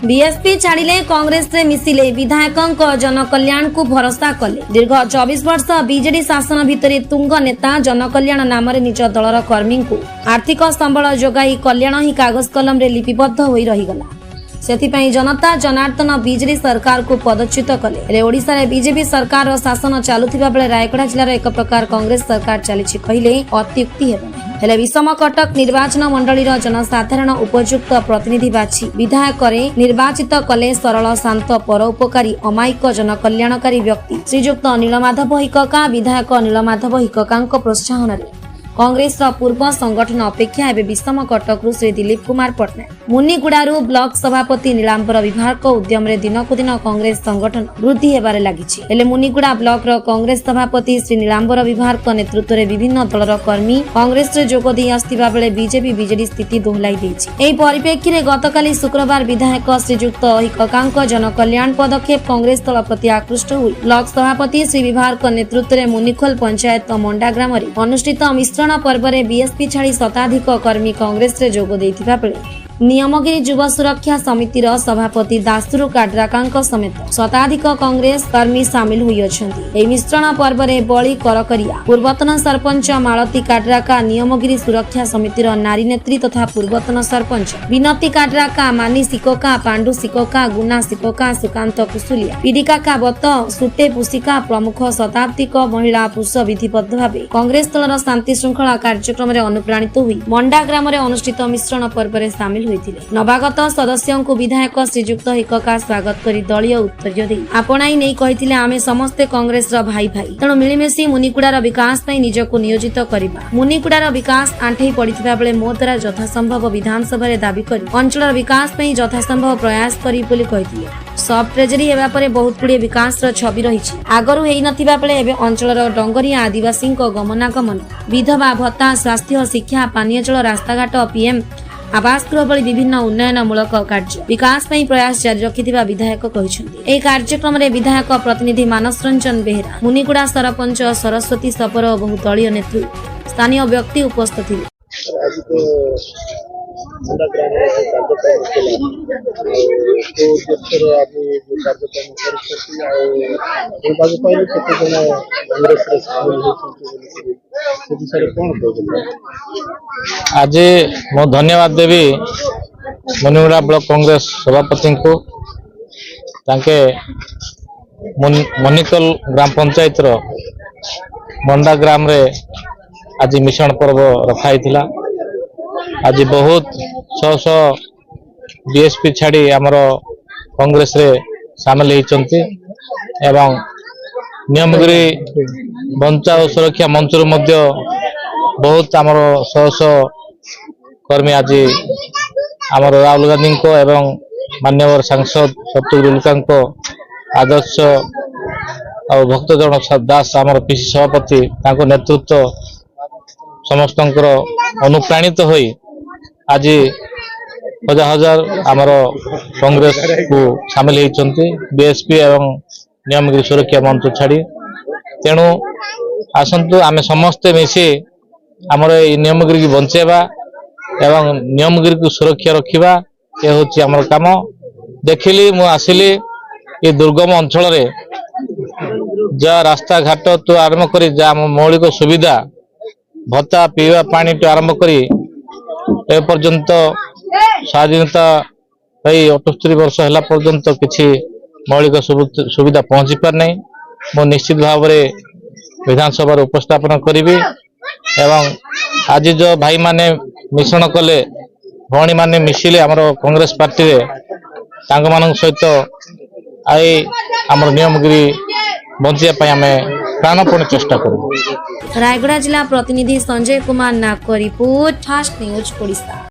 BSP छाड़िले Congress रे मिसिले विधायक जनकल्याण को भरोसा कले। दीर्घ 24 वर्ष बीजेडी शासन भितर तुंग नेता जनकल्याण नाम निज दलर कर्मी को आर्थिक संबल जोगाई कल्याण ही कागज कलम रे लिपिबद्ध होई रहीगला। सेथिपाई जनता जनार्दन बीजेडी सरकार को पदच्युत कले। हेले ओडिशा रे बीजेपी सरकार रो शासन चालुथिबा बेले रायगढ़ जिल्ला रे एक प्रकार कांग्रेस सरकार चलीछि कहिले अत्युक्ति हेबो नाही। हेले विषम कटक निर्वाचन मंडली जनसाधारण उपयुक्त प्रतिनिधि बाछि विधायक निर्वाचित कले सरल शांत परोपकारी अमायिक जनकल्याणकारी व्यक्ति श्रीयुक्त नीलमाधव हिक्का। विधायक नीलमाधव हिक्का प्रोत्साहन रे कांग्रेस पूर्व संगठन अपेक्षा एवं विषम कटकु श्री दिलीप कुमार पट्टनायक मुनिगुड़ारू ब्लॉक सभापति नीलांबर विभाग उद्यम रे दिनकु दिन कांग्रेस संगठन वृद्धि हेबारे लागिछि। हेले मुनिगुड़ा ब्लॉक रो कांग्रेस सभापति श्री नीलांबर विभाग नेतृत्व रे विभिन्न दलर कर्मी कांग्रेस रे जोग देई आस्तिबा बेले बीजेडी स्थिति दोहलाई देछि। एही परिप्रेक्षी रे गतकाली शुक्रवार विधायक श्रीयुक्त हिक्का जनकल्याण पदक्षेप कांग्रेस दल प्रति आकृष्ट होई ब्लॉक सभापति श्री विभाग नेतृत्व रे मुनिखोल पंचायत मंडा ग्राम रे अनुष्ठित मिश्रण पर्व रे बीएसपी छाड़ी शताधिक कर्मी कांग्रेस रे जोग देइथिबा बेले नियमगिरी युवा सुरक्षा समिति सभापति दासुरु काड्राका समेत शताधिक कांग्रेस कर्मी सामिल हुई अछंती। एही मिश्रण पर्व रे बळी करकरिया पूर्वतन सरपंच मालती काड्राका नियमगिरी सुरक्षा समिति नारी नेत्री तथा पूर्वतन सरपंच विनती काड्राका मानी सिकोका पांडु सिकोका गुना सिकोका सुकांत कुसुलिया पीडिका बत सुटे पुसिका प्रमुख शताब्दिक महिला पुरुष विधिबद्ध भाव कांग्रेस दलर शांति श्रृंखला कार्यक्रम रे अनुप्राणित हुई मंडा ग्राम रे अनुष्ठित मिश्रण पर्व रे सामिल नवागत सदस्यों को विधायक श्रीयुक्त हिक्का स्वागत करी दलीय उत्तर दे आपणाई नहीं कहिथिले आमे समस्ते कांग्रेस रो भाई भाई तेणु मिलिमिशि मुनिकुड़ार विकास पई निजको नियोजित करिबा। मुनिकुड़ार विकास आंठई पड़िथिबा बेले मो द्वारा यथासंभव विधानसभा रे दाबी करी अंचलर विकास पई यथासंभव प्रयास करी बोली कहिथिले। सब ट्रेजरी हेबा परे बहुत गुडी विकास रो छवि रहिछि। आगरु हेइ नथिबा बेले एबे अंचलर डंगरिया आदिवासी गमनागमन विधवा भत्ता स्वास्थ्य शिक्षा पानीय जल रास्ताघाट पीएम आवास गृह भली विभिन्न उन्नयनमूलक कार्य विकास पई प्रयास जारी रखिथिबा विधायक कहिसंती। एही कार्यक्रम रे विधायक प्रतिनिधि मानस रंजन बेहेरा मुनिगुड़ा सरपंच सरस्वती सपर और बहु दलीय नेतृ स्थानीय व्यक्ति उपस्थित थिले। आज मो धन्यवाद देवी मुनिगुड़ा ब्लॉक कांग्रेस सभापति को तांके मनिकल ग्राम पंचायत रो मंडा ग्राम रे आज मिश्रण पर्व रखाई थिला। आज बहुत शह बीएसपी छाड़ी आमर कांग्रेस रे सामिल होइचंती एवं नियमगिरी बंचाओ सुरक्षा मंच मध्य बहुत आमर शह कर्मी आज आमर राहुल गांधी को एवं मान्यवर सांसद सप्तगिरी उल्का आदर्श और भक्तजन दास आमर पीसी सभापति तांको नेतृत्व समस्त अनुप्राणित होई आज हजार हजार आमर कांग्रेस को सामिल होइचंती बीएसपी एवं नियमगिरी सुरक्षा मंच छाड़ी। तेणु आसंतु आमे समस्ते मिसी आमर नियमगिरी की बंचेबा एवं नियमगिरी को सुरक्षा रखिबा ये होची आमर काम। देखिली मु आसिली ये दुर्गम अंचल रे जा रास्ता घाट तो आरंभ करी जा मौलिक सुविधा भत्ता पीवा पानी तो आरंभ करी ए पर्यंत स्वाधीनता 78 वर्ष है पर्यंत किसी मौलिक सुविधा पहुंची पार नहीं। मु निश्चित भाव में विधानसभा उपस्थापन करी एवं आज जो भाई माने मिश्रण कले भौणी माने मिसिले आमर कांग्रेस पार्टी रे तांग मान सहित आई आमर नियमगिरी बंचिया आमे प्राणपण चेष्टा करूँ। रायगढ़ जिला प्रतिनिधि संजय कुमार नाग को रिपोर्ट फास्ट न्यूज ओडिशा।